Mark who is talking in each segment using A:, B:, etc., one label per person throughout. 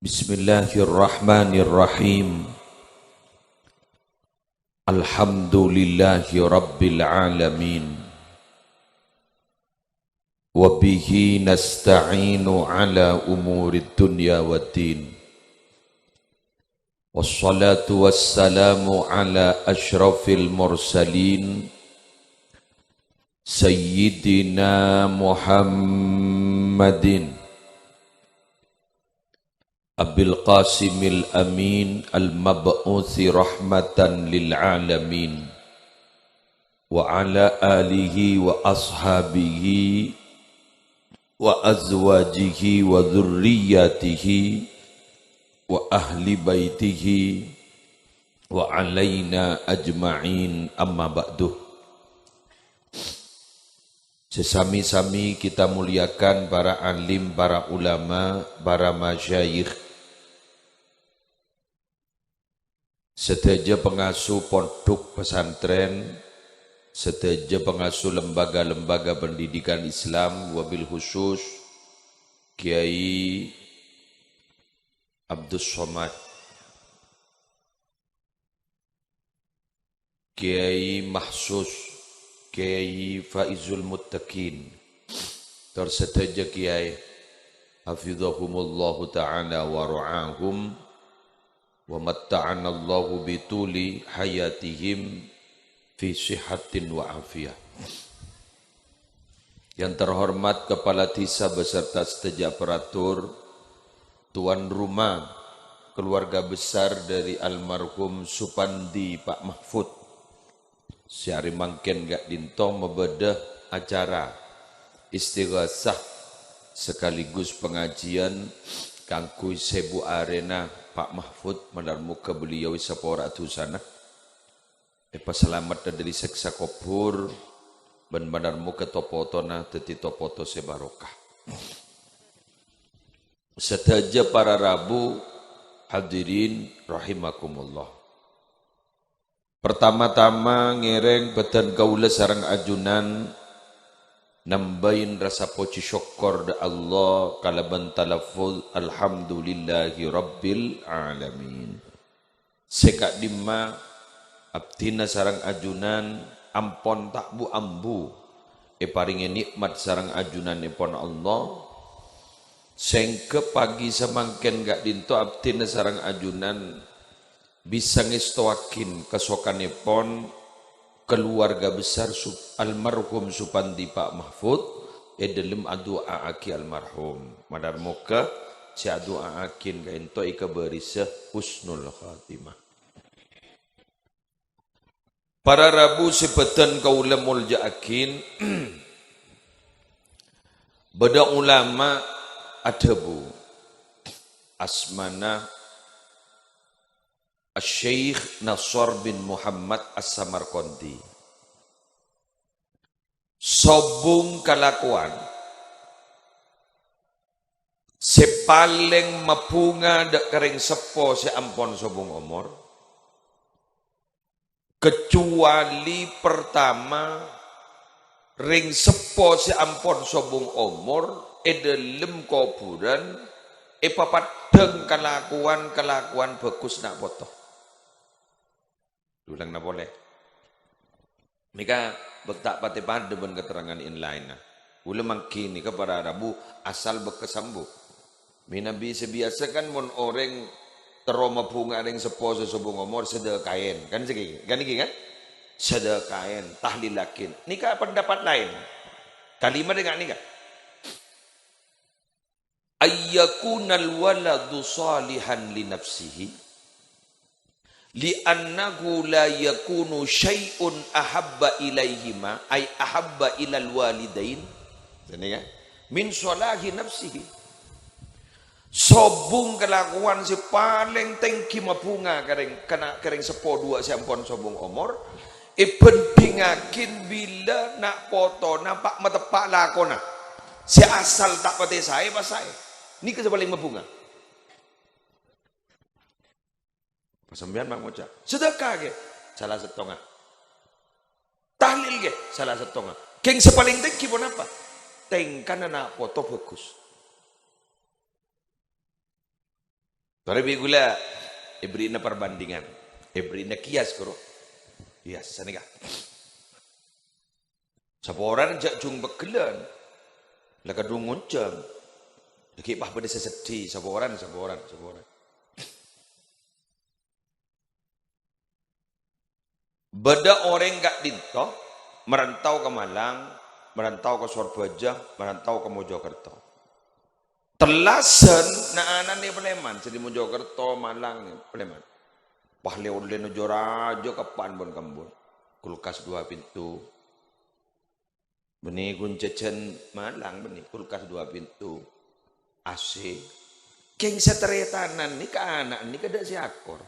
A: Bismillahirrahmanirrahim. Alhamdulillahi rabbil alamin. Wa bihi nasta'inu ala umurid dunya waddin. Wassalatu wassalamu ala ashrafil mursalin Sayyidina Muhammadin Abil Qasimil Amin Al-Mab'uthi Rahmatan Lil Alamin Wa ala alihi wa ashabihi Wa azwajihi wa dhurriyyatihi Wa ahli baitihi Wa alaina ajma'in amma ba'duh. Sesami-sami kita muliakan para alim, para ulama, para masyayikh, sedaya pengasuh pondok pesantren, sedaya pengasuh lembaga-lembaga pendidikan Islam, wabil khusus Kiai Abdus Somad, Kiai Mahsus, Kiai Faizul Muttaqin, tersedaja Kiai hafizahumullahu ta'ala wa ra'ahum wa matta'anallahu bituli hayatihim fi sihatin wa afiyah. Yang terhormat Kepala Desa beserta sedaja aparatur, tuan rumah, keluarga besar dari almarhum Supandi Pak Mahfud, sehari mangken gak dinto membedah acara istighasah sekaligus pengajian kangkui sebu arena Pak Mahfud menarmuka beliau sapora atusana epa selamat dari seksa kubur ben menarmuka topotona teti topoto sebarokah. Setaja para rabu hadirin rahimakumullah. Pertama-tama ngereng beten kaula sareng ajunan nambahin rasa poci syukur da Allah kalaban talafuz alhamdulillahi rabbil alamin. Sekak dimma abdina sareng ajunan ampon tak bu ambu paringe nikmat sareng ajunan ipon Allah. Sengke pagi semangken gak dinto abdina sareng ajunan bisa ngestoakin kesokanipun keluarga besar almarhum Supandi Pak Mahfud dalam doa aki almarhum madar moga si doa akin ka ento ika berisah husnul khatimah. Para rabu sepetan kaula mulja akin beda ulama adabu asmana Syekh Nasr bin Muhammad As-Samarqandi. Sobung kalakuan sepaling mapunga dak kering sepo si ampon sobung umur kecuali pertama ring sepo si ampon sobung umur edelem kuburan papadeng kelakuan bagus nak foto. Dulang na boleh. Mika bektak pati pada ben keterangan inline na. Ula mangkini kepada Rabu asal bekesambu. Minabi sebiasa kan mon orang teroma bunga ring sepo sesubung umur sedekain. Kan segi, kan iki kan? Sedekain, tahlilakin. Nika pendapat lain. Kalimat dengan nika. Ayyakunal waladu salihan li nafsihi li'annahu la yakunu syai'un ahabba ilaihima ay ahabba ilal walidain min salahi nafsihi. Sobung kelakuan si paling tengki mapunga kering sepo dua si ampon sobung umur pentingakin bila nak foto nampak matepak lakona si asal tak pati saya pas saya ni ke paling mapunga. Pasambian mak moca sedekah ke salah setengah tahlil ke salah setengah keng sepaling tinggi pun apa tengkan anak foto bagus Tapi gula, ibri na perbandingan, ibri na kias kuro, kias sana ka. Saporan jak jung bekelan, laka dungun jam, laki bah pada sesedih, saporan. Beda orang gak dinto, merantau ke Malang, merantau ke Surabaya, merantau ke Mojokerto. Telasan na anan ni Peleman, jadi Mojokerto, Malang ni Peleman. Pahle oleh Nojorajo kapan bon kambon. Kulkas 2 pintu. Beni kuncecen Malang beni kulkas 2 pintu. AC. Keng seteretanan ni ke anak ni kada si akor.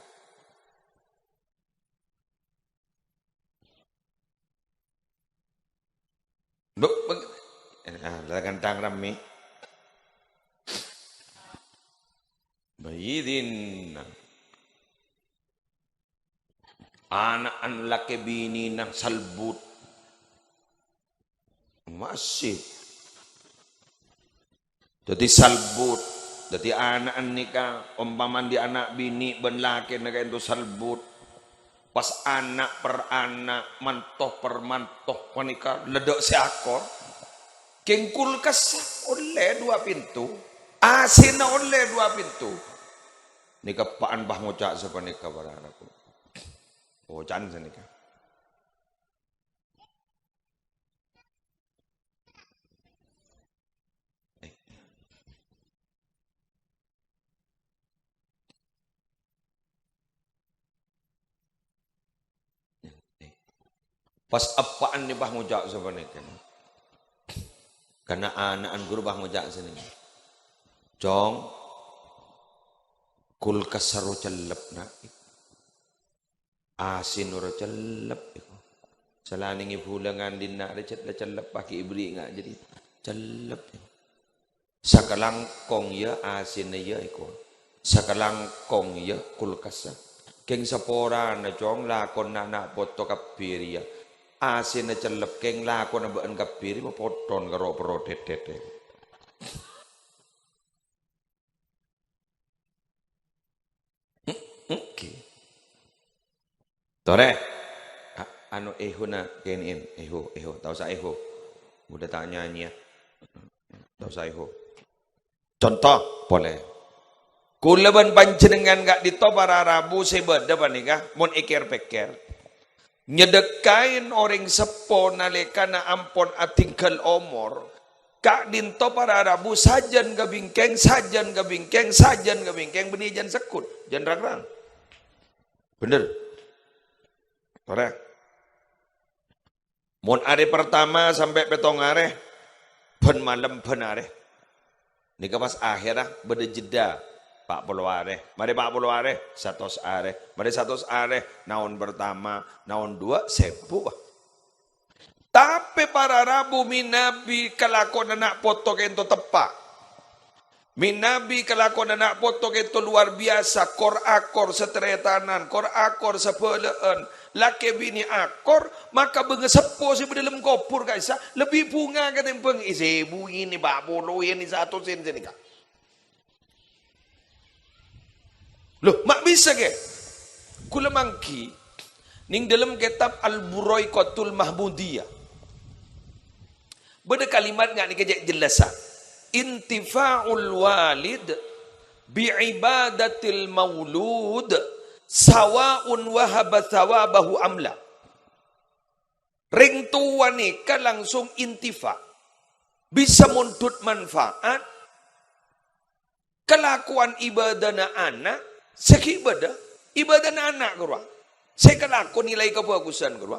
A: Gantang rame. Bayidin anak an laki bini ng salbut masih jadi salbut jadi anak an nikah umpaman di anak bini ben laki na kayo salbut pas anak per anak mantoh per mantoh panika ledok si akor keng kulkas oleh 2 pintu asin oleh 2 pintu nikah paan bah ngocak sa panika para anakku oh can sa nikah pas apaan ni bah ngocak sa panika karena anak guru bah ngocak sa nikah Jong kulkas saro celep na asin ora celep iko salaning ibulangan din na recet la celep pakai ibri nga jadi celep sakalangkong ya asin na ya iko sakalangkong ya kulkas keng sapora na jong lakon na poto kapiri ya asin na celep keng lakon na baan kapiri mapoton karo pro tetete Tore, anu eho na kenin, eho, tahu saya eho, udah tanya ya, tahu saya eho. Contoh, boleh. Kulaban panjenengan gak dito para Rabu sebeda panikah, mon eker peker. Nyedekain orang sepo nalika na ampon atingkal omor. Kak dinto para Rabu sajan gabingkeng, benih jan sekut, jan rang-rang. Bener. Correct. Mon hari pertama sampai petong are, pen malam pen are. Nika pas akhirah beda jeda Pak Puluh are. Mari Pak Puluh are, 100 are. Mari 100 are, naon pertama, naon 2, 1000. Tapi para Rabu minabi kelakon anak foto kento tepak. Minabi kelakon anak foto kento luar biasa. Kor akor seteretanan, kor akor sepelaan. Laki bini akor, maka bengesepo si dalam kopur guys, lebih bunga kata yang isi ibu ini babolo ini 1 sen sini kak. Loh, mak bisa ke? Kula mangki, ning dalam kitab Al-Buraiqatul Mahmudiyah. Beda kalimat nggak nih kejak jelasan. Intifa'ul walid bi'ibadatil maulud sawaun wahaba thawabahu amla. Ring tua nikah langsung intifa. Bisa muntut manfaat. Kelakuan ibadah na anak. Seki ibadah na anak kurwa. Saya kelakon nilai kebagusan kurwa.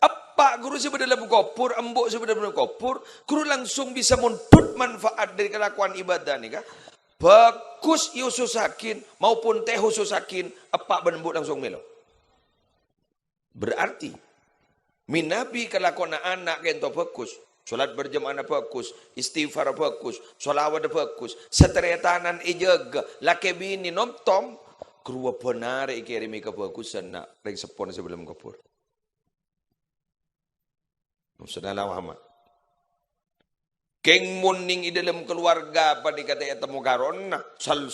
A: Apa guru sebenarnya dalam kopur, embok sebenarnya dalam kopur. Guru langsung bisa muntut manfaat dari kelakuan ibadah nikah. Bagus yususakin maupun teh susakin apa benembut langsung melo. Berarti minabi kelakona anak kento bagus, salat berjamaah bagus, istighfar bagus, sholawat bagus, seteretanan ijaga, laki bini nomtom, keruwa benar ikirimi kebagusan nak ring sepon sebelum kapur. Saudara Muhammad. Keng muning i dalam keluarga pada kata temu karon na sal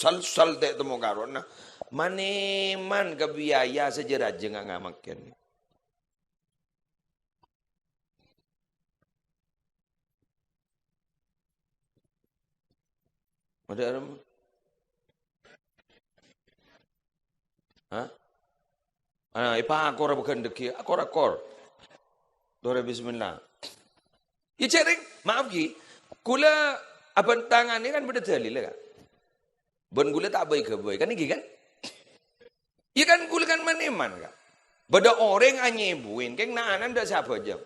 A: temu karon na maneman kebiaya sejarah jangan ngamakin. Ada apa? Hah? Akor bukan deki, akor. Dore bismillah. Ya cering, maaf ki. Kula abang tangan ni kan beda dalil kan. Ben gula tak baik ke baik kan iki kan? Ya kan kula kan maneman kan. Beda orang anyebuin, keng naanan dah siapa aja.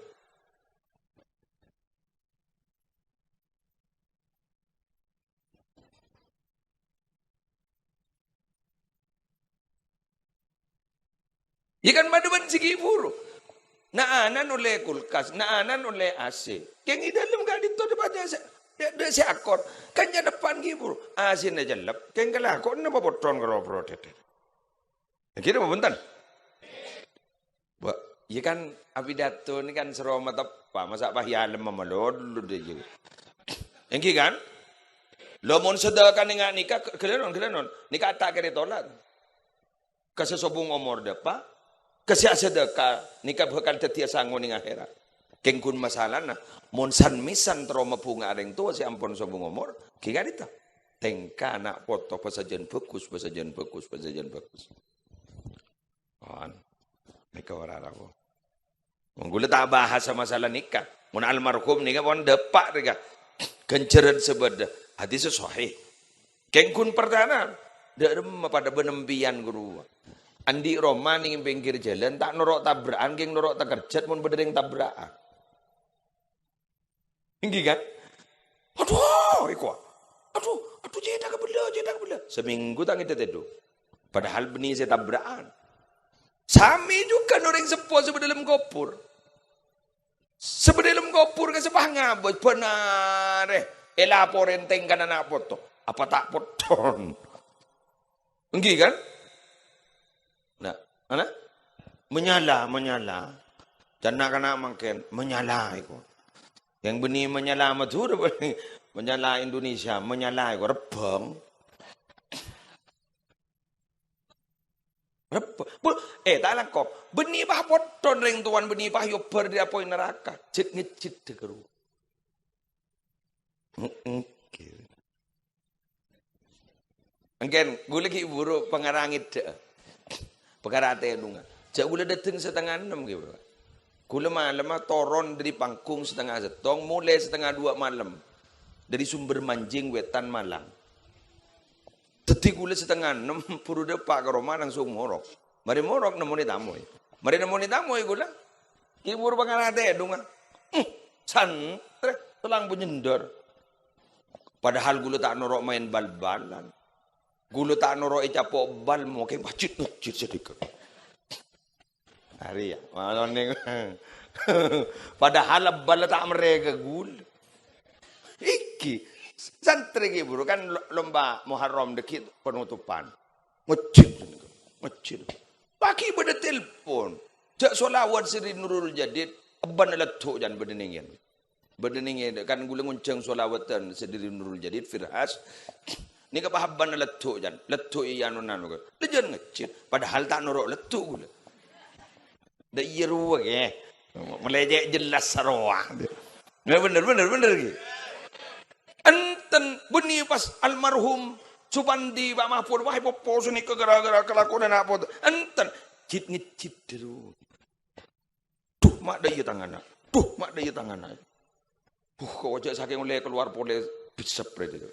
A: Ya kan maduban sigi buru. Naanan oleh kulkas, naanan oleh AC. Keng dalam gak dito depan si akor. Kan ya depan gibur. AC na jalap. Keng kalakon na papotron kalau protet. Kira apa bentar? Ya kan abidato ni kan seroma tapa. Masa pahyalem mamalod lu deh. Engki kan? Lo mon sedekah nikah kelenon. Nikah tak kira tolak. Kasesobong umur depa. Kasi sedekah nikah bakal tetia sangon ning akhirat. Kengkun masalah na mon sanmisan trauma punga areng tua si ampun sobong umur. Kiga dita. Tengka anak foto pasajen bagus. On. Nikah warara ko. Menggula tak bahas masalah nikah. Mun almarhum nikah pon depak rega. Kenceran sebeda. Hadis sahih. Kengkun pertama derem pada benembian guru. Andi Roma ning pinggir jalan tak norok tabrakan geng norok takerjat mun bedering tabrakan. Inggi kan? Aduh, jedak bela. Seminggu tak kita teduh. Padahal benih saya tabrakan. Sami juga orang sepuh sebelum kopur. Sebelum kopur ke sepah ngabot benar elaporen tengkan anak foto. Apa tak poton? Inggi kan? Nah, mana? Menyala. Dan nak makin menyala itu. Yang benih menyala matur menyala Indonesia, menyala itu rebang. Tak langkop. Benih bah poton ring tuan benih bah yo ber dia poin neraka. Cit ngecit degeru. Engken, gue lagi buru pengarangit. Perkara tenunga. Jak gula datang 5:30 gitu. Gula malam toron dari Pangkung 1:30, mulai 1:30 malam. Dari sumber Manjing Wetan Malang. Teti gula 5:30 puru depak ke rumah langsung morok. Mari morok nemoni tamu. Mari nemoni tamu gula. Ibu perkara tenunga. Santre telang penyendor. Padahal gula tak norok main bal-balan. Gulu tak norok capok bal mau kayak bacit sedikit. Hari ya, malam ni. Padahal bal tak mereka gul. Iki santri buru kan lomba Muharram dekit penutupan. Ngecil. Pagi pada telpon. Jak solawat Sri Nurul Jadid. Aban letuk jan bedeningin. Bedeningin kan gula nguncang solawatan Sri Nurul Jadid Firhas. Ni kepahaban letuk jan, letuk iyan nanu ke, lejan ngecil. Padahal tak norok letuk gula. Dah iya ruang melejek jelas sarwah. Bener ke. Enten benih pas almarhum Supandi Pak Mahfud wahai popo suni ke gara-gara kelakuan anak pot. Enten cit ngecit deru. Duh mak daya tangan. Kau wajah saking oleh keluar boleh bisa itu.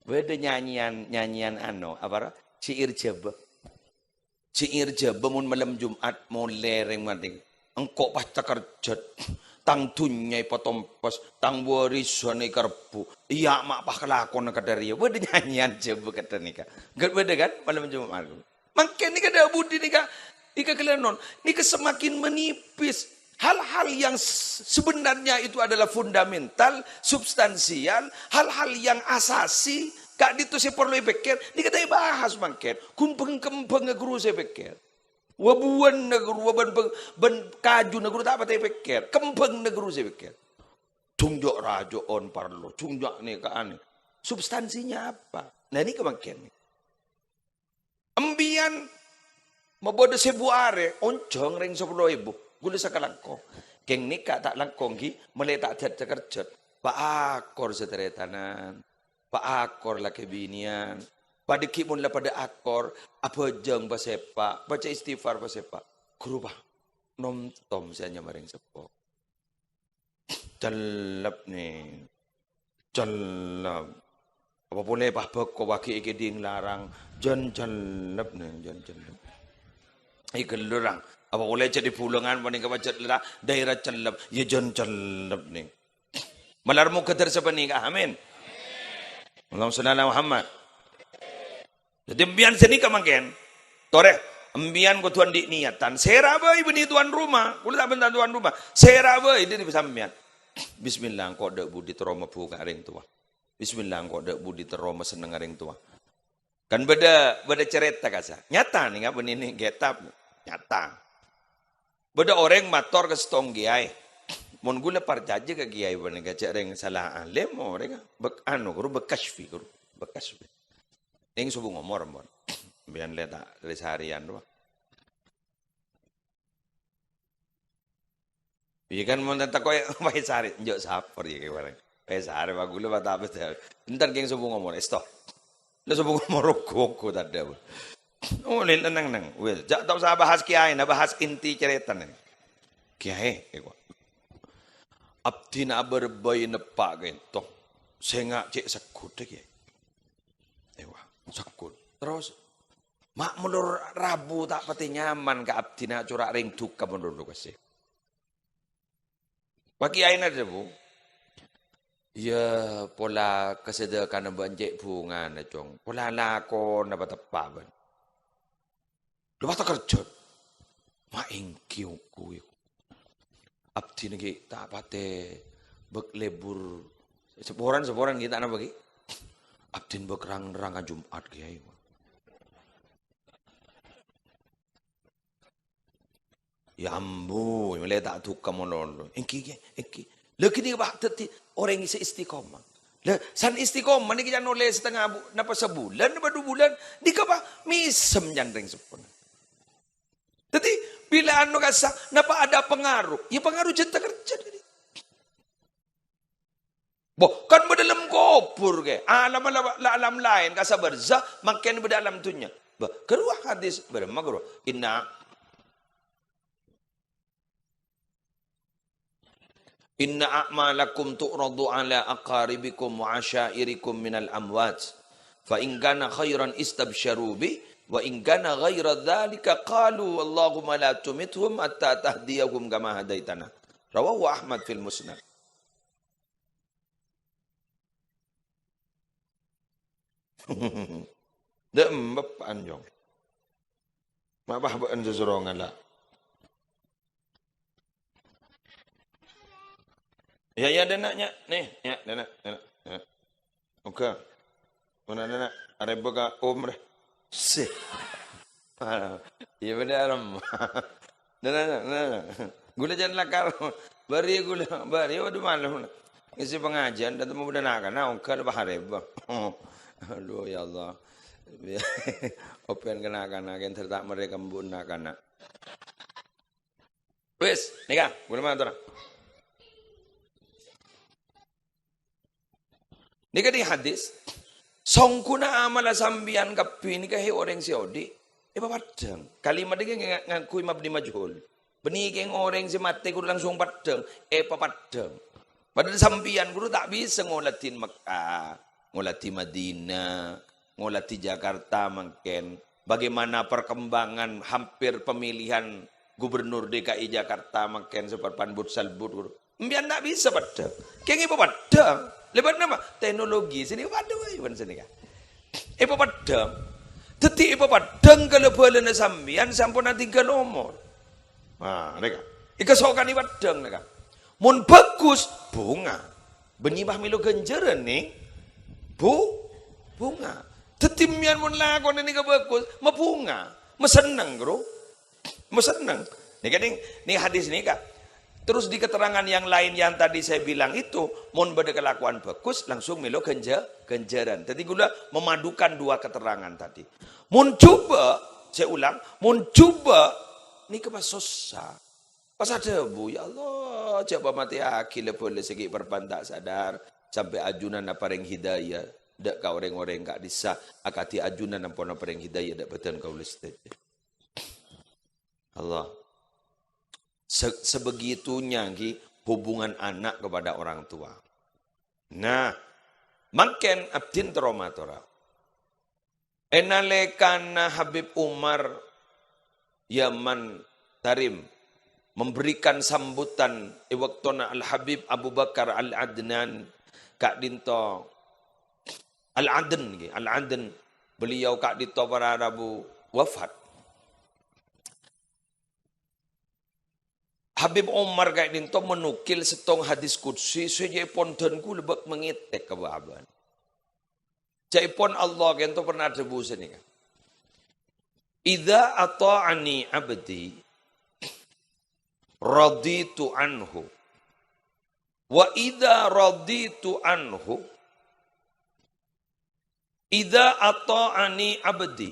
A: Beda nyanyian apa syair jaba mun malam Jumat mau lereng mating engkau pas kerja tang tunyai potompas tang warisane karbu iya mak pah kelakon kadari beda nyanyian jaba kata nika beda kan malam Jumat makin nika ada budi nika kelenon nika semakin menipis. Hal-hal yang sebenarnya itu adalah fundamental, substansial, hal-hal yang asasi, kak itu saya perlu pikir, dikatai bahas mangket, kumpeng-kempeng neguru saya pikir, wabuan neguru, waban kaju neguru tak apa saya pikir, kempeng neguru saya pikir. Tunjuk rajoon parlo, tunjuk nih ke aneh. Substansinya apa? Nah ini kemakian. Ambian mabodo sebuare, oncong ring 10.000. Gula sakalangkong. Keng nikah tak langkong ki, meletak tak kerjat. Pak akor seteretanan. Pak akor lah kebinian. Pada kimun lah pada akor, apa jeng pasepak, baca istighfar pasepak. Kerubah. Nom tom saya maring sepok. Celap nih. Celap. Apa boleh pahbek kau waki ikeding larang. Jan celap nih, jan celap. Ikan lurang. Apa boleh jadi pulangan paling kebacat lerah daerah celap. Ya jan celap nih. Malarmu keter sepenika. Amin. Allahumma shalli ala Muhammad. Jadi ambian seni kemaken. Tore, ambian ko tuan di niatan. Serabai beni tuan rumah. Kula tak bentar tuan rumah. Serabai dia di pesambian. Bismillah kok dak budi teroma buka ring tua. Bismillah kok dak budi teroma seneng ring tua. Kan beda cerita kasa. Nyata nih ngapa ini getap nyata. Beda orang motor ke stong giai. Mon gula parjaje ke giai bane gacak ring salah alim orang bek anu guru bekasfi guru bekasfi. Ning subuh ngomor mon. Bian leta dari seharian doang. Iya kan mau tentang kau pakai sehari, njok saper ya kayak pakai sehari bagus lu bata apa sih? Ntar geng subuh ngomor, stop. Lu subuh ngomor koko tadi apa? Oh ini neng, well, jak tahu saya bahas kiai, nah bahas inti cerita nih. Kiai, kayak abdi nak berbayi nepak gitu, saya cek sekut deh kiai. Ewa, sekut. Terus mak mulur Rabu tak pati nyaman ke abdi nak curak ring duka menurut kasih. Bagi aina ada bu, ya pola kesediakan banjek bunga na cong, pola lakon na batapa ban. Lepas tak kerja, maingkiu kui. Abdi nagi tak pate beklebur seporan kita na bagi. Abdi bekerang-rang Jumat kiai. Ya ambu, mulai tak tukar monolog. Engki. Lagi dia bahkan orang yang istiqomah. San istiqomah ni kita nulis setengah napa sebulan, napa 2 bulan, di kapa misem jandring sepun. Jadi bila anu kasa napa ada pengaruh, ya pengaruh cinta kerja tadi. Boh kan berdalam kubur ke, alam lain kasa berzah makin berdalam tunya. Bah keluar hadis bermakruh. Inna a'malakum tu'radu ala aqaribikum wa asyairikum minal amwat. Fa in kana khairan istabsyaru bi wa in kana ghaira dzalika qalu Allahumma la tumithum hatta tahdiyahum kama hadaitana. Rawahu Ahmad fil Musnad. Dem bapan jong. Mabah baan sesorongan lah. Ya denaknya nih, ya denak. Oke. Mana denak? Ada buka umrah. Sih. Iya benar. Denak. Gula jangan lakar. Bari waduh malam. Isi pengajian dan temu denakan. Nah, oke lebih harib. Aduh ya Allah. Open kenakan agen serta mereka membunakan. Wes, nikah, gula mana tuh? Ni kadi hadis, songkuna amala sambian kapi ni kahi orang siodi, padang. Kalimat dia ngakui mabni majhul. Benih keng orang si mati guru langsung padang, padang. Padahal sambian guru tak bisa ngolatin Mekah, ngolati Madinah, ngolati Jakarta mungkin. Bagaimana perkembangan hampir pemilihan gubernur DKI Jakarta mungkin seperti Panbut Salbut guru. Mbian tak bisa padang. Keng padang. Lepas nama teknologi sini waduh iwan sini kan. Padang. Teti padang kalau balen sambian sampun nanti ke nomor. Nah, mereka. Ikasokan padang mereka. Mun bagus bunga. Benyibah milo genjeran nih. Bunga. Teti mian mun lakon ini ke bagus, bunga. Mesenang bro. Mesenang. Nih kan nih hadis nih kak. Terus di keterangan yang lain yang tadi saya bilang itu, mun beda kelakuan bagus, langsung melo ganjaran. Jadi gula memadukan dua keterangan tadi. Mun coba, saya ulang, mun coba, ini kepas susah. Pas ada bu, ya Allah, coba mati akil boleh segi perpan tak sadar, sampai ajunan apa yang hidayah. Dak kau orang-orang kak disa, akati ajunan apa yang hidayah, dak betul kau listed. Allah. Sebegitunya hubungan anak kepada orang tua. Nah, makin abdin traumatora. Enalekan Habib Umar Yaman Tarim memberikan sambutan waktuna Al Habib Abu Bakar Al Adnan kak dinto Al Aden beliau kak dinto para Rabu wafat. Habib Umar kayak dinto menukil setong hadis kudsi sejak pondanku lebak mengitek ke bahaban. Jaipon Allah kento pernah debu sini kan. Idza ata'ani abdi raditu anhu wa idza raditu anhu idza ata'ani abdi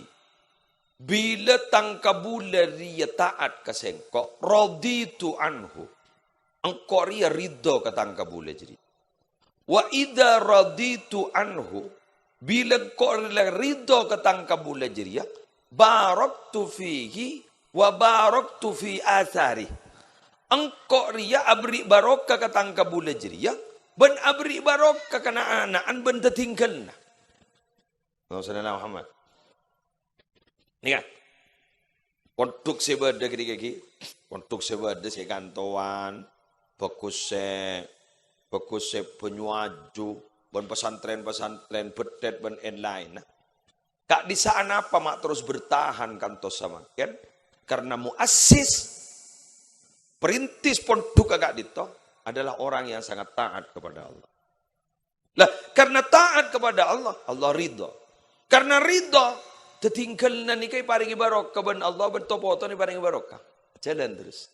A: bila tangkabulari taat kasengko raditu anhu engko ria ridho ka tangkabule jadi wa idza raditu anhu bila engko ridho ka tangkabule jadi baraktu fihi wa baraktu fi athari engko ria abri barokah ka tangkabule jadi ben abri barokah kana anaan ben tertinggalna Rasulullah Muhammad. Nih kan, untuk sebeda kiri-kiri, untuk sebeda si kantoan, bagus se penyuaju, ben pesantren, bedet, ben lain. Kak di sana apa mak terus bertahan kantos sama kan? Karena muassis, perintis pondok kak dito adalah orang yang sangat taat kepada Allah. Lah, karena taat kepada Allah, Allah ridho. Karena ridho, tertinggal na ni kay paringi barokah ben Allah ben topoto ni paringi barokah. Jalan terus.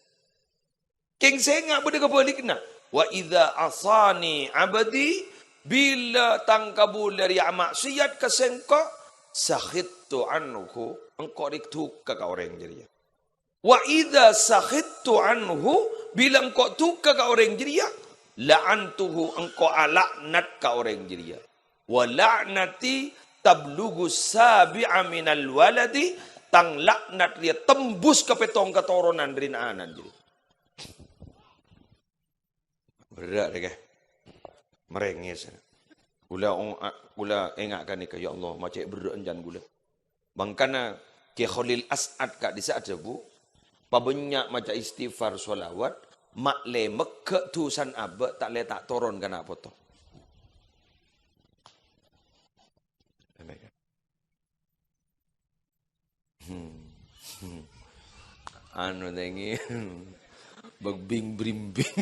A: King senga bude kebalik na. Wa idza asani abadi bila tangkabul dari maksiat kesengko sakhittu anhu engko riktuka ka orang jadi. Wa idza sakhittu anhu bila engko tuka ka orang jadi la'antuhu engko alaknat ka orang jadi. Wa la'nati tablugu sabi'a minal waladi tang laknat dia tembus ke petong keturunan rina anan jadi. Berat deh merengis. Gula engakkan ni ya Allah macam berenjan gula. Bangkana ke Khalil As'ad kak di saat bu pabanyak macam istighfar solawat mak le mekek tusan abak tak le tak turun kana potong. Anu dengi begbing brimbing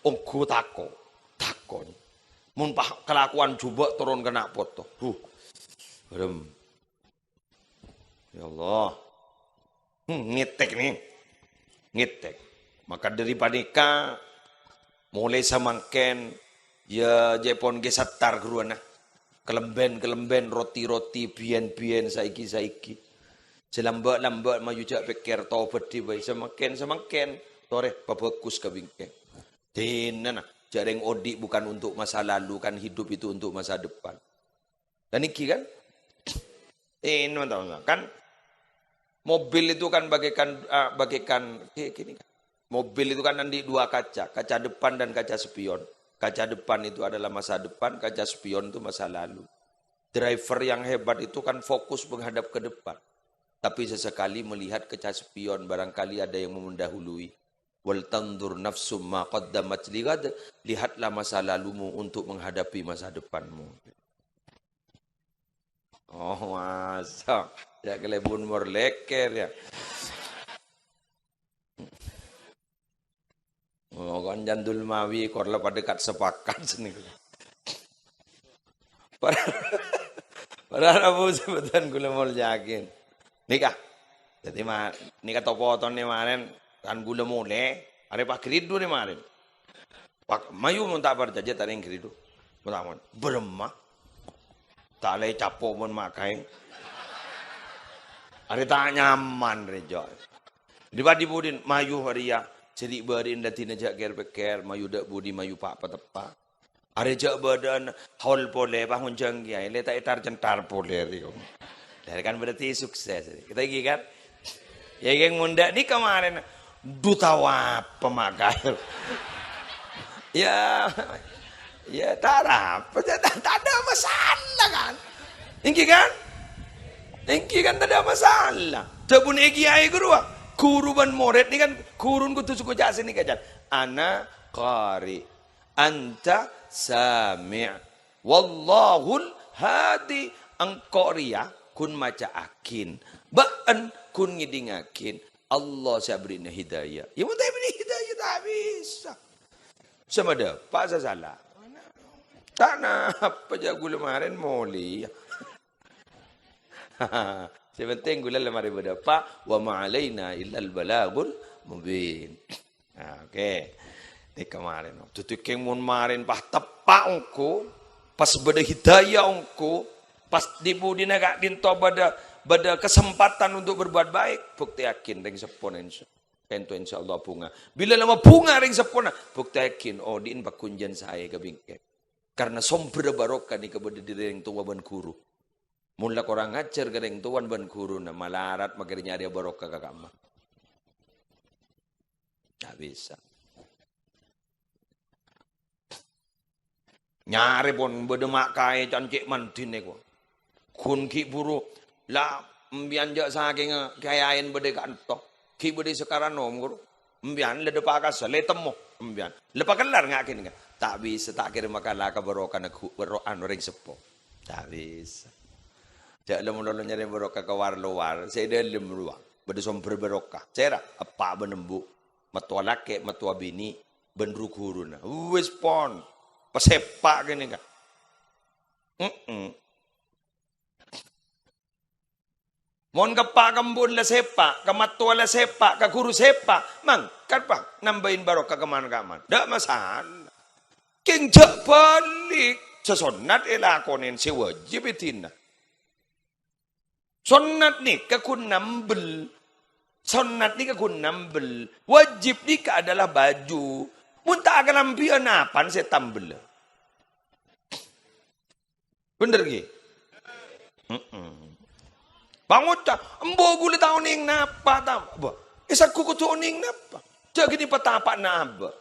A: ongku takon mun kelakuan coba turun kena foto rem ya Allah ngitek maka daripada nikah mulai samangken ya jepon ge satar gruana kelemben roti bien saiki Selambat maju jak pikir taubat di bayi semakin tore bagus ke bingkai. Tenan jaring odik bukan untuk masa lalu kan hidup itu untuk masa depan. Dan iki kan kan mobil itu kan bagaikan gini kan. Mobil itu kan nanti dua kaca depan dan kaca spion. Kaca depan itu adalah masa depan, kaca spion itu masa lalu. Driver yang hebat itu kan fokus menghadap ke depan. Tapi sesekali melihat kaca spion barangkali ada yang mendahului. Wal tandur nafsum ma qaddamat ligad. Lihatlah masa lalumu untuk menghadapi masa depanmu. Oh masa. Ya kelebun morleker ya. Oh kan jandul mawi korla pada dekat sepakat sini. Para Abu sebutan gula mol yakin. Nikah. Jadi nikah topoton ni kemarin kan gula mule Are pak kridu ni marin. Pak mayu mun tak berjaja tak yang kridu. Pertama, beremah. Tak lay capok mun makai. Are tak nyaman rejo. Di budin mayu haria. Jadi berin dan tina jager beker mayu dak budi mayu pak patepa. Are jak badan hol pole bangun jenggiai le tak etar jentar pole ri. Dari kan berarti sukses. Kita gigi kan. Ya yang munda ni kemarin duta apa makai. Ya tak ada masalah kan. Ingki kan tak ada masalah. Tabun egi ai guru. Guru ban murid ni kan kurun ku tusuku jasin ni kajan. Ana qari, anta sami', wallahul hadi. Engkau ria kun maca akin, baan kun ngidingakin. Allah saya beri hidayah. Ya mun tak beri hidayah tak bisa. Sama dah, pak salah. Tak nak apa jago lemarin moli. Sebenting gula lemari berdapat wa ma'alaina illal balagul mubin. Okey. Ni kemarin. Tutukeng mun marin pas tepak ongko, pas beda hidayah ongko, pas dibudi nagak dinto beda kesempatan untuk berbuat baik, bukti yakin ring sepon insyaallah bunga. Bila lama bunga ring sepon, bukti yakin oh diin pakunjan saya ke bingke. Karena sumber barokah ni kepada diri yang tua ban guru. Mula korang ngajar gereng tuan ban guru na malarat makanya dia barokah ke kamar. Tak bisa. Nyari pun berdemak kaya cancik mantin ni ko. Kun ki buru la mbian jak saking kayain bede kantok. Ki bede sekarang nom guru. Mbian le depa ka sele temo mbian. Lepa kelar ngakin kan. Tak bisa tak kira makalah ka barokah na berokan ring sepo. Tak bisa. Jak lemu-lemu nyari barokah ke war-luar, saya dalam ruang. Bada sumber barokah. Saya apa benembu, matua laki, matua bini, benru guruna. Wis pon, pesepak gini kan. Mon kepak kembun la sepak, ke matua la sepak, ke guru sepak. Mang, kan pak, nambahin barokah kemana-kemana. Tak masalah. Kinjak balik, sesonat elakonin si wajib itina. Sunnat ni kun nambel. Sunnat ni kun nambel. Wajib ni adalah baju. Muntah akan lampian apa saya tambel. Bener ke? Bangun tak? Embo gula tahu ning napa tak? Isaku kutu ning napa? Jadi ni petapak napa?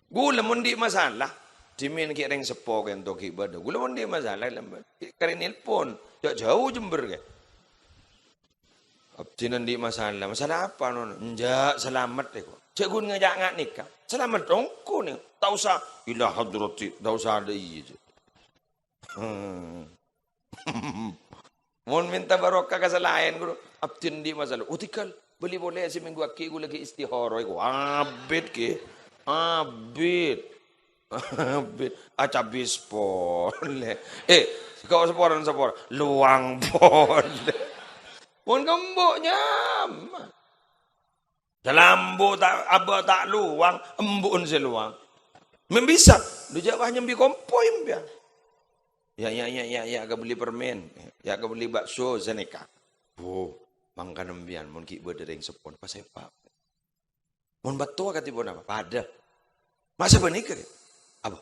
A: Gula mundi masalah. Dimin ki reng sepo kan to ki bada. Gula mundi masalah lambat. Karen nelpon. Jauh Jember ke? Abdi nanti masalah. Masalah apa non? Enjak selamat deh kok. Cek gun ngajak ngak nikah. Selamat dongko nih. Tak usah ilah hadrati. Tak usah ada iya. Mun minta barokah kesalahan guru. Abdi nanti masalah. Utikal beli boleh si minggu aki gue lagi istihara iku. Abid ke? Abid. Abid. Acabis boleh. Kau sepor, luang boleh. Mun gemboknya, dalambu tak abah tak luang, embun seluang. Membisa, lu jawab nyambi kompoi mbian. Ya, ke beli permen, ya ke beli bakso Zeneka. Mangkan mbian, mun ki berdering sepon pas sepak. Mun batu kati pun apa? Pada. Masa benikah? Apa?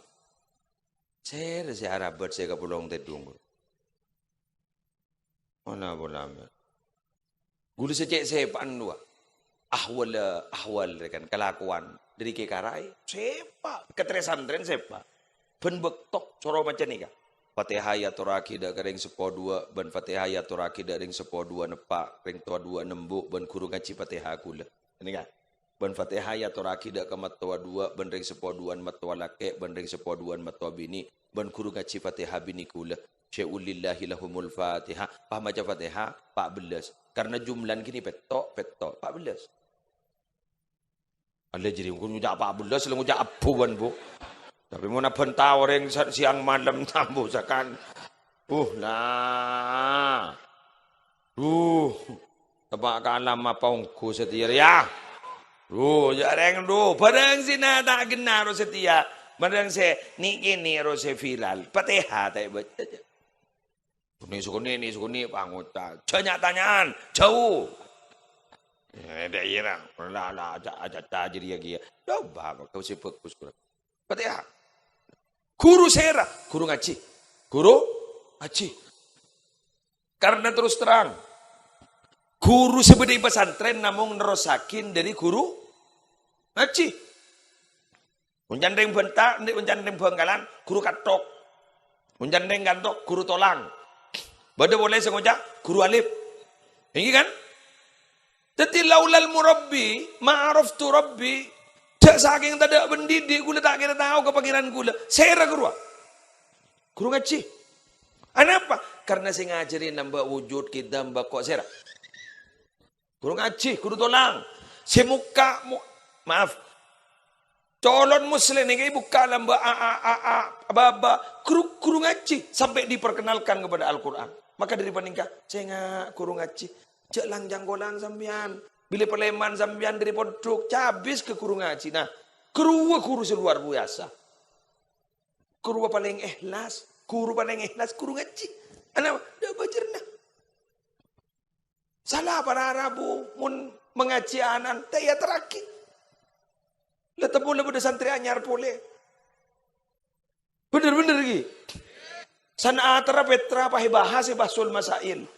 A: Saya Arabat saya ke Pulau Tedung. Mana boleh ambil? Guru secek saya pandua. Ahwal kan kelakuan dari kekarai. Sepak ketresan tren sepak. Ben bektok coro macam ni kan. Fatihah ya turakida kering sepo dua ben Fatihah ya turakida ring sepo dua nepak ring tua dua nembuk ben guru ngaji Fatihah kula. Ini kan. Ben Fatihah ya turakida ke matua dua ben ring sepo duan matua laki ben ring sepo duan matua bini. Ben guru ngaji Fatihah bini kula. Syai'ulillahi lahumul Fatihah. Paham aja Fatihah 14. Karena jumlah gini petok 14. Allah jadi kun ngujak 14 lu ngujak abuan bu. Tapi mau nak pentau orang siang malam tambuh sakan. Lah. Tebak kalam apa ongku setir ya. Jarang padang sina tak kena ro setia. Padang se ni ro se viral. Pateha tai baca. Ni sukuni pangota. Tanya-tanyaan jauh. Daerah. La aja tajir ya. Coba kau si fokus. Pateha. Guru sera, guru ngaji. Guru ngaji. Karena terus terang guru sebedi pesantren namun nerusakin dari guru ngaji. Menjandeng bentak, menjandeng bengkalan, guru katok. Menjandeng gantok, guru tolang. Bada boleh sengoja, guru alif. Ini kan? Jadi laulal murabbi, ma'araf tu rabbi. Jak saking tada pendidik, gula tak kira tahu kepangiran gula. Sera guru. Guru ngaji. Kenapa? Karena saya ngajarin nambah wujud kita mbak kok sera. Guru ngaji, guru tolang. Semuka, maaf. Colon muslim ini buka lamba baba guru ngaji sampai diperkenalkan kepada Al-Quran. Maka dari paningkah saya nggak guru ngaji, cek langjang golang sambian, bila peleman sambian dari pondok, cabis ke guru ngaji. Nah, guru seluar biasa. Guru paling ikhlas, guru ngaji. Anak dah belajar nah. Salah para Arabu mun mengaji anan taya terakhir. Letak boleh pada santri anyar boleh. Bener-bener lagi. Sana atara petra pahi bahas basul masail.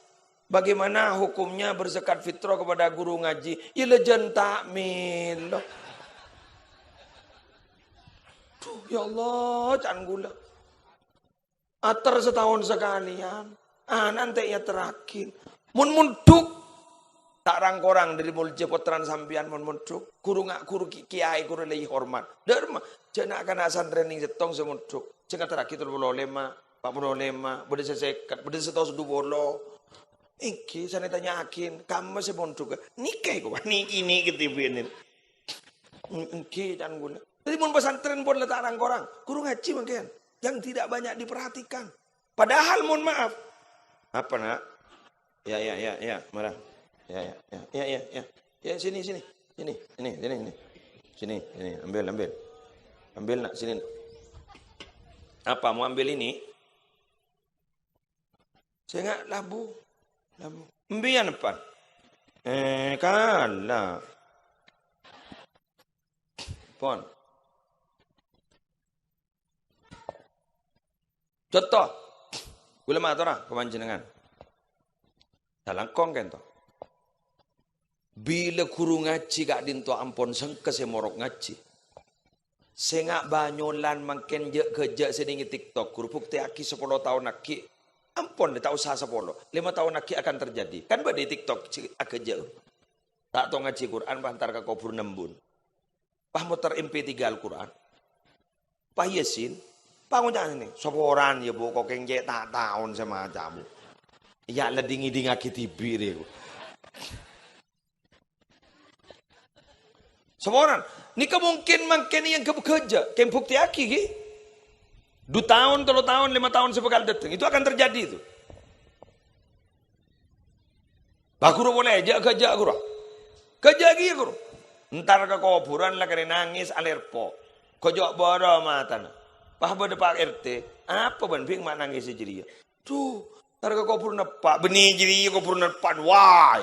A: Bagaimana hukumnya berzakat fitrah kepada guru ngaji? Ya lejan takmil. Tuh, ya Allah, jangan gula. Atar setahun sekalian. Nanti ya terakhir. Mun duk. Tak rangkorang dari mulut potran sampian mon-monduk. Guru kiai guru lagi hormat. Dharma. Jangan akan asantren ning setong semonduk. Jangan terakhir 35, 45, beda sesekat, beda setos dubolo. Iki sana tanyakin, kamu semonduk. Nikai kok, niki ketibin. Iki jangan gula. Jadi mon pesantren pun letak rangkorang. Guru ngaji mungkin yang tidak banyak diperhatikan. Padahal mohon maaf. Apa nak? Ya, marah. Ya, sini. Sini, ambil nak, sini. Apa mau ambil ini? Saya nggak labu. Ambil apa? Kalah. Pon. Contoh. Gula matora kemanjenengan. Dalam kong kan toh. Bila guru ngaji gak dinto ampon sengke semorok ngaji. Sengak banyolan makin kerja sedingin TikTok. Guru bukti aki 10 tahun aki. Ampon dia tak usah 10. 5 tahun aki akan terjadi. Kan di TikTok kerja. Tak tahu ngaji Quran bantar ke kubur nembun. Pah muter MP3 Al-Quran. Pah Yasin. Pah ngucap ini. Soporan ya bu kok kenjek tak tahun sama kamu. Ya ledingi aki tibi deh. Seorang, ini mungkin yang bekerja, yang bukti aki, 2 tahun, 3 tahun, 5 tahun sebekal datang, itu akan terjadi itu. Pak guru boleh aja kerja guru, kerja lagi guru. Ntar ke kuburan lah kena nangis alerpo, kojok boro mata. Pak bade Pak RT, apa benping mak nangis jadi? Tuh, ntar ke kuburan Pak, benih jadi kuburan Pak, wah.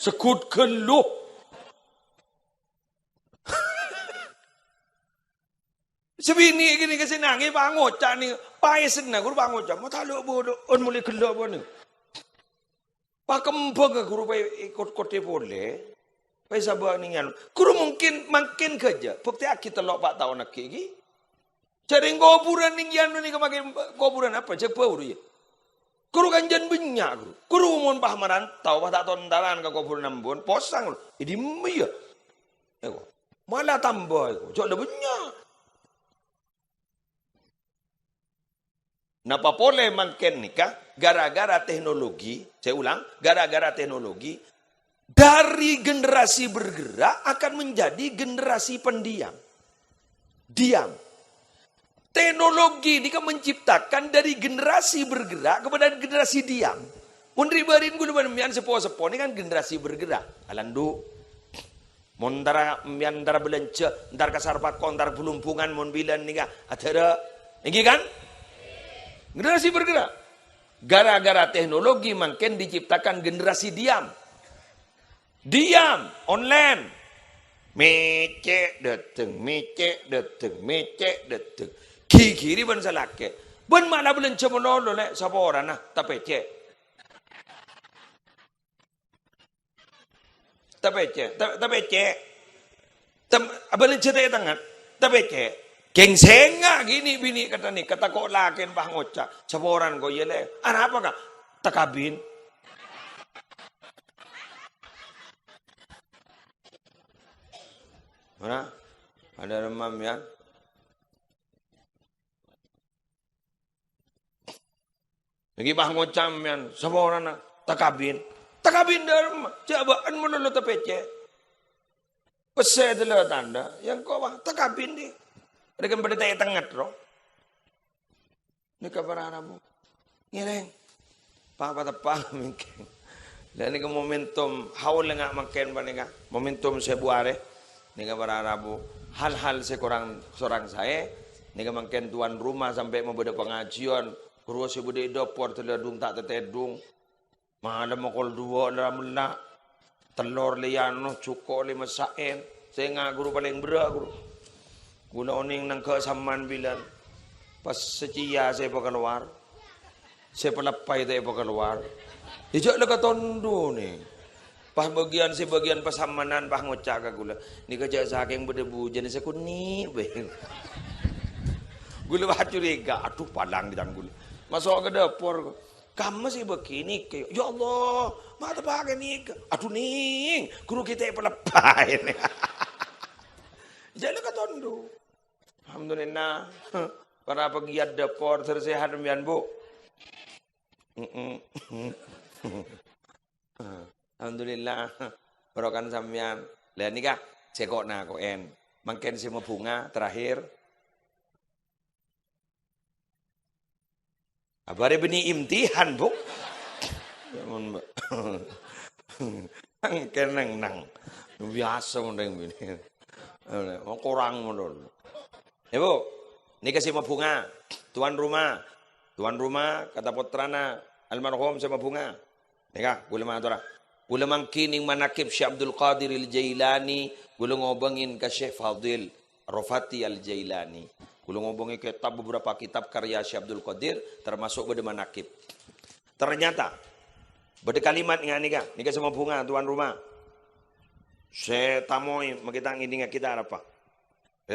A: Sekut keluh. Sebini gini kesini nangis pangocak nih. Paesen nah guru pangocak. Mau taluk bodoh. On mulai keluh apa nih. Pakembang ke guru ikut kote boleh. Pai sabar nih. Guru mungkin makin kerja. Bukti aki telok 4 tahun aki lagi. Cari kuburan nih nih kemakin kuburan apa? Cek bau ya. Guru kanjan banyak guru. Guru mohon pahamaran tahu tak tondalan ke kubur nambun posang. Ini mia. Malah tambah. Jauh lebih banyak. Napa boleh makin nikah gara-gara teknologi. Saya ulang, gara-gara teknologi dari generasi bergerak akan menjadi generasi pendiam. Diam. Teknologi ini kan menciptakan dari generasi bergerak kepada generasi diam. Mun ribarin gulu mian sepo-sepo ini kan generasi bergerak. Alandu montara mian dara belanja, ntar kasar pakon, ntar pelumpungan mon bilan nih ada ini kan? Generasi bergerak. Gara-gara teknologi makin diciptakan generasi diam. Diam, online. Mecek dateng, kiri ban salake. Ban mana belanja menolong le sapa orang nah tapi cek. Tapi cek. Belanja teh tangan. Tapi cek. Gengseng gini bini kata nih kata kok lakin bah ngocak. Sapa orang kok yele. Ana apa kak? Takabin. Mana? Ada remam ya? Lagi bah ngocam yan. Sapa orang na? Takabin. Takabin dalam. Cobaan menurut tapece. Pesai adalah tanda. Yang kau bah takabin di. Ada kan pada tanya tengah roh. Ini kabar Arabu. Ngireng. Apa mungkin. Dan ini momentum. Haul nga makin ba nga. Momentum Februari. Ini kabar Arabu. Hal-hal seorang saya. Ini makin tuan rumah sampai mau beda pengajian. Kurwa si bude dapur teladung tak tetedung. Malam makol dua dalam melak. Telur liano cuko lima saen. Saya ngak guru paling berat guru. Guna oning nang kesamaan bilan. Pas secia saya pakai keluar. Saya pelapai saya pakai keluar. Ijak leka tondo nih. Pas bagian pasamanan pas ngocak gula. Ni kerja saking berdebu jenis aku ni. Gula bah curiga. Aduh padang di tangan gula. Masuk ke dapur. Kamu sih begini. Ya Allah. Mata pakai nih. Aduh nih. Guru kita yang pelepai. Jadi ke tondo. Alhamdulillah. Para pegiat dapur tersehat demian bu. Alhamdulillah. Barokan sampean. Lihat nih kak. Cekok na koen. Makin semua bunga terakhir. Abare beni imtihan bu. Keneng nang. Biasa mending bini. Kurang menurut. Ya bu. Ini kasih bunga. Tuan rumah kata putrana almarhum sama bunga. Nika ulama tora. Ulama kining manakib Syekh Abdul Qadir Al-Jailani, gula ngobongin ke Syekh Fadil Rafati Al-Jailani. Gula ngobongin kitab beberapa kitab karya Syekh Abdul Qadir termasuk bade manakib. Ternyata bade kalimat nika sama bunga tuan rumah. Saya tamoi makita ngidinga kita apa?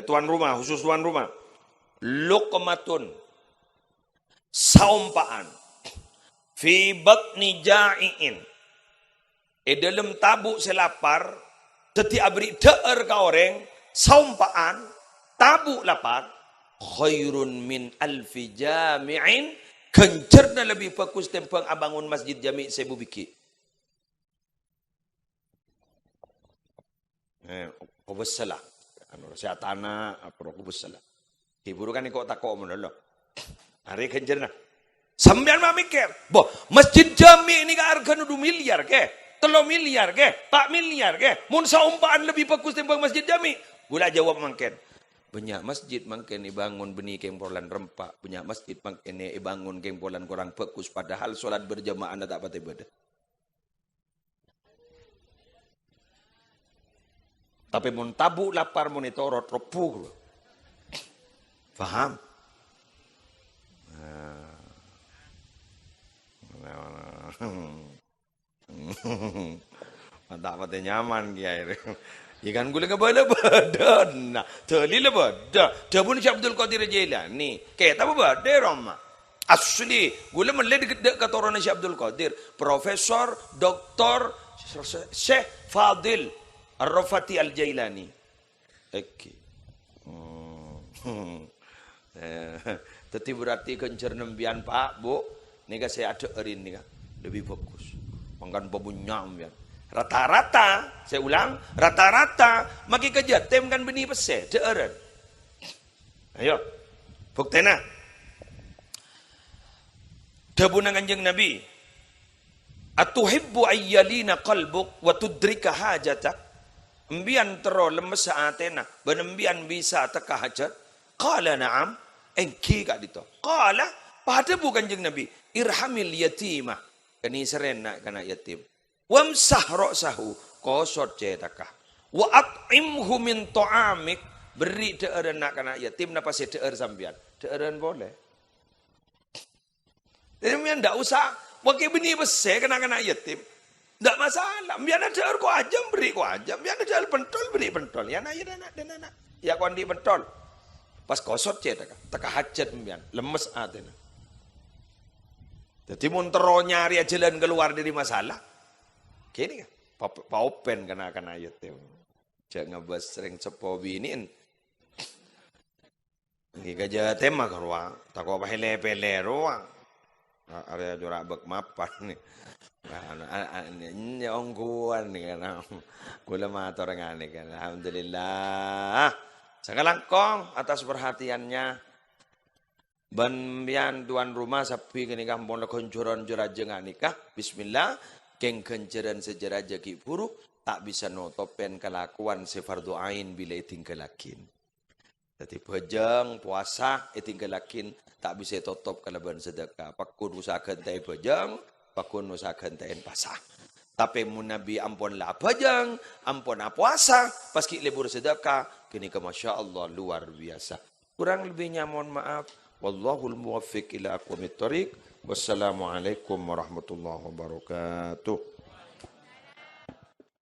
A: Tuan rumah, khusus tuan rumah. Luqmatun saumpaan fi batni ja'iin dalam tabuk selapar teti abri deer ka oreng saumpaan tabuk lapar khairun min alfi jami'in kencerna lebih fokus tempang abangun masjid jami' sebu biki kubussalah anu seatana apa kubussalah hiburu kan kok takok menolo hari kencerna sampean mah mikir boh masjid jami' ini ka harga 2 miliar ke 3 miliar ke 4 miliar ke mun saumpaan lebih fokus timbang masjid jami' gula jawab mangken banyak masjid mangken dibangun benih kempolan rempak banyak masjid mangken dibangun kempolan kurang fokus padahal solat berjamaah anda tak patah ibadah tapi mun tabu lapar mun itorot repuh paham mantap mati nyaman kiai ikan gula ngebada nah teli lebada dabun Syekh Abdul Qadir Jailani kita bada roma asli gula meled gede katoran Syekh Abdul Qadir Profesor Doktor Syekh Fadil Ar-Rafati Al-Jailani oke tetapi berarti kencer nembian pak bu nika saya ada erin nika lebih fokus mangkan pemunyam ya rata-rata saya ulang rata-rata maki kerja tem kan benih pese deeren ayo buktena dabuna kanjeng Nabi Atuhibbu ayyalina qalbuk wa tudrika hajatak. Embian tero lemes saatena, benembian bisa teka hajat. Qala na'am, engki kat dito. Qala, pada bukan jeng Nabi, irhamil yatimah. Kani serena kana yatim. Wamsah ra'sahu, kosot cetakah. Wa at'imhu min ta'amik, beri deeren nak kana yatim napa se deer sambian. Deeren boleh. Jadi mian ndak usah pakai benih besar kena yatim. Ndak masalah. Biar ada deer ko ajam beri ko ajam. Biar ada deer pentol beri pentol. Ya nak ya nak. Ya kondi pentol. Pas kosot cetakah. Teka hajat mian, lemes atena. Jadi mun tero nyari jalan keluar dari masalah. Kini kan paupen kena yatim. Jangan ngebas sering cepo biniin. Ngi gaja tema kerwa, tako pele ruang. Area jorak bek mapan nih. Nah, ongguan nih kan. Gula matur ngane kan. Alhamdulillah. Sakalangkong atas perhatiannya. Banbian tuan rumah sapi kini kampung lekoncuran jeraja nikah. Bismillah. Keng kenceran sejeraja ki buruk. Tak bisa notopen kelakuan sefardu ain bila tingkalakin. Jadi bejeng puasa tingkalakin tak bisa tutup kalaban sedekah. Pakun usahakan tay bejeng, pakun usahakan tay pasah. Tapi mun Nabi ampun lah bejeng, ampun puasa, paski libur sedekah, kini ke Masya Allah luar biasa. Kurang lebihnya mohon maaf. Wallahul muwaffiq ila aqwamit thoriq. Wassalamualaikum warahmatullahi wabarakatuh.